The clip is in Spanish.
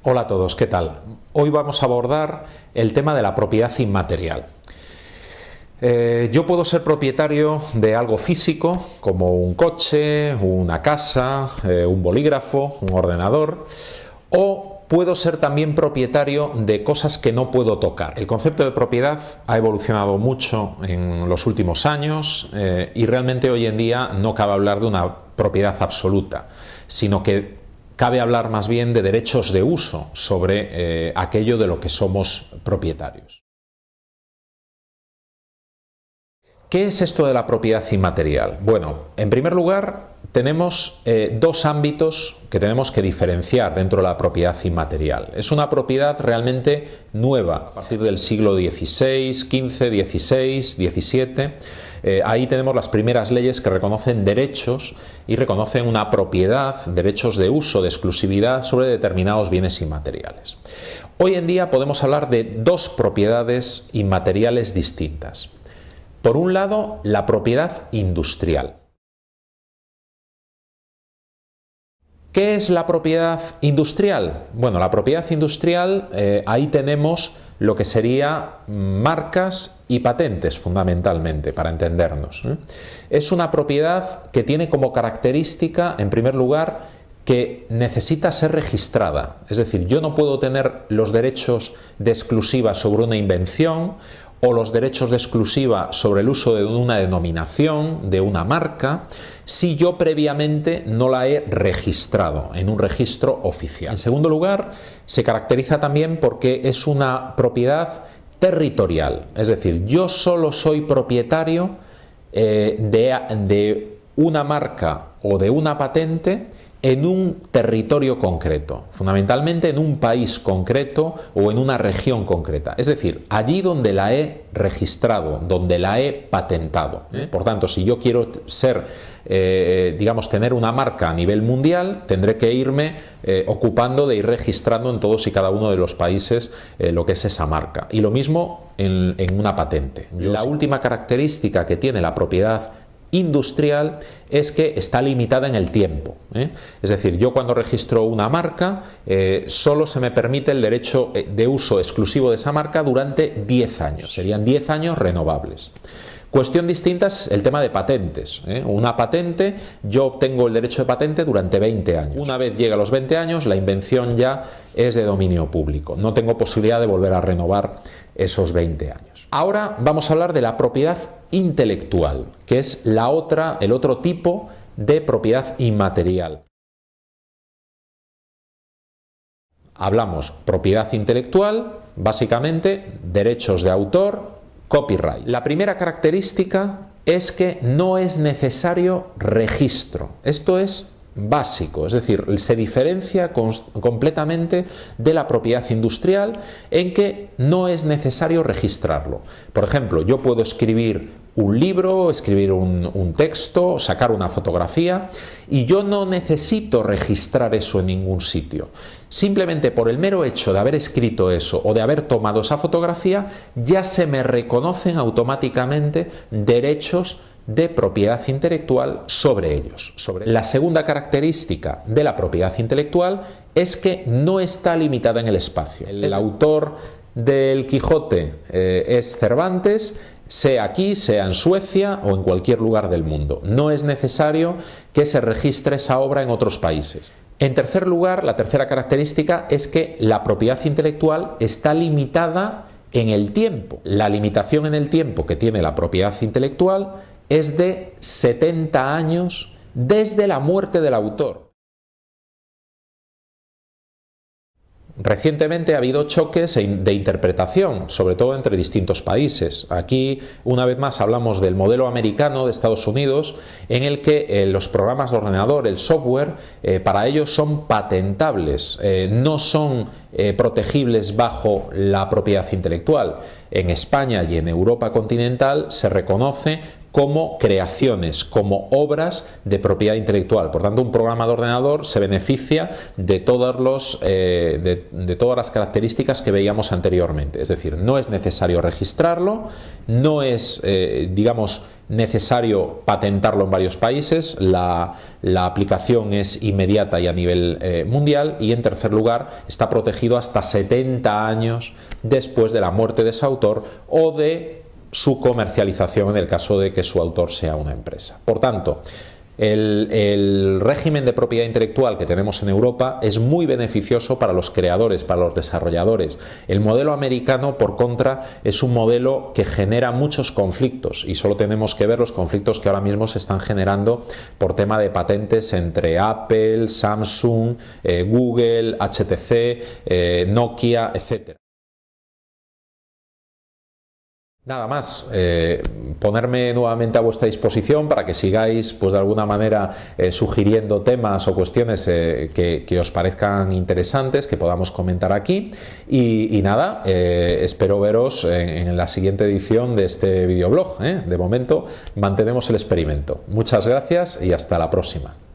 Hola a todos, ¿qué tal? Hoy vamos a abordar el tema de la propiedad inmaterial. Yo puedo ser propietario de algo físico, como un coche, una casa, un bolígrafo, un ordenador, o puedo ser también propietario de cosas que no puedo tocar. El concepto de propiedad ha evolucionado mucho en los últimos años y realmente hoy en día no cabe hablar de una propiedad absoluta, sino que cabe hablar más bien de derechos de uso sobre aquello de lo que somos propietarios. ¿Qué es esto de la propiedad inmaterial? Bueno, en primer lugar, tenemos dos ámbitos que tenemos que diferenciar dentro de la propiedad inmaterial. Es una propiedad realmente nueva, a partir del siglo XVI, XV, XVI, XVII. Ahí tenemos las primeras leyes que reconocen derechos y reconocen una propiedad, derechos de uso, de exclusividad sobre determinados bienes inmateriales. Hoy en día podemos hablar de dos propiedades inmateriales distintas. Por un lado, la propiedad industrial. ¿Qué es la propiedad industrial? Bueno, la propiedad industrial, ahí tenemos lo que sería marcas y patentes fundamentalmente, para entendernos. Es una propiedad que tiene como característica, en primer lugar, que necesita ser registrada. Es decir, yo no puedo tener los derechos de exclusiva sobre una invención o los derechos de exclusiva sobre el uso de una denominación, de una marca, si yo previamente no la he registrado en un registro oficial. En segundo lugar, se caracteriza también porque es una propiedad territorial, es decir, yo solo soy propietario de una marca o de una patente en un territorio concreto, fundamentalmente en un país concreto o en una región concreta, es decir, allí donde la he registrado, donde la he patentado. Por tanto, si yo quiero ser, digamos, tener una marca a nivel mundial, tendré que irme ocupando de ir registrando en todos y cada uno de los países lo que es esa marca. Y lo mismo en una patente. La última característica que tiene la propiedad industrial es que está limitada en el tiempo. Es decir, yo cuando registro una marca solo se me permite el derecho de uso exclusivo de esa marca durante 10 años, serían 10 años renovables. Cuestión distinta es el tema de patentes. Una patente, yo obtengo el derecho de patente durante 20 años. Una vez llega a los 20 años, la invención ya es de dominio público. No tengo posibilidad de volver a renovar esos 20 años. Ahora vamos a hablar de la propiedad intelectual, que es el otro tipo de propiedad inmaterial. Hablamos propiedad intelectual, básicamente derechos de autor, copyright. La primera característica es que no es necesario registro. Esto es básico, es decir, se diferencia completamente de la propiedad industrial en que no es necesario registrarlo. Por ejemplo, yo puedo escribir un libro, escribir un texto, sacar una fotografía y yo no necesito registrar eso en ningún sitio. Simplemente por el mero hecho de haber escrito eso o de haber tomado esa fotografía, ya se me reconocen automáticamente derechos de propiedad intelectual sobre ellos. La segunda característica de la propiedad intelectual es que no está limitada en el espacio. El autor del Quijote es Cervantes, sea aquí, sea en Suecia o en cualquier lugar del mundo. No es necesario que se registre esa obra en otros países. En tercer lugar, la tercera característica es que la propiedad intelectual está limitada en el tiempo. La limitación en el tiempo que tiene la propiedad intelectual es de 70 años desde la muerte del autor. Recientemente ha habido choques de interpretación, sobre todo entre distintos países. Aquí, una vez más, hablamos del modelo americano de Estados Unidos, en el que los programas de ordenador, el software, para ellos son patentables, no son protegibles bajo la propiedad intelectual. En España y en Europa continental se reconoce como creaciones, como obras de propiedad intelectual. Por tanto, un programa de ordenador se beneficia de todas las características que veíamos anteriormente. Es decir, no es necesario registrarlo, no es, digamos, necesario patentarlo en varios países, la aplicación es inmediata y a nivel mundial, y en tercer lugar está protegido hasta 70 años después de la muerte de su autor o de su comercialización en el caso de que su autor sea una empresa. Por tanto, el régimen de propiedad intelectual que tenemos en Europa es muy beneficioso para los creadores, para los desarrolladores. El modelo americano, por contra, es un modelo que genera muchos conflictos, y solo tenemos que ver los conflictos que ahora mismo se están generando por tema de patentes entre Apple, Samsung, Google, HTC, Nokia, etc. Nada más, ponerme nuevamente a vuestra disposición para que sigáis, pues de alguna manera, sugiriendo temas o cuestiones que os parezcan interesantes, que podamos comentar aquí. Y nada, espero veros en la siguiente edición de este videoblog. De momento, mantenemos el experimento. Muchas gracias y hasta la próxima.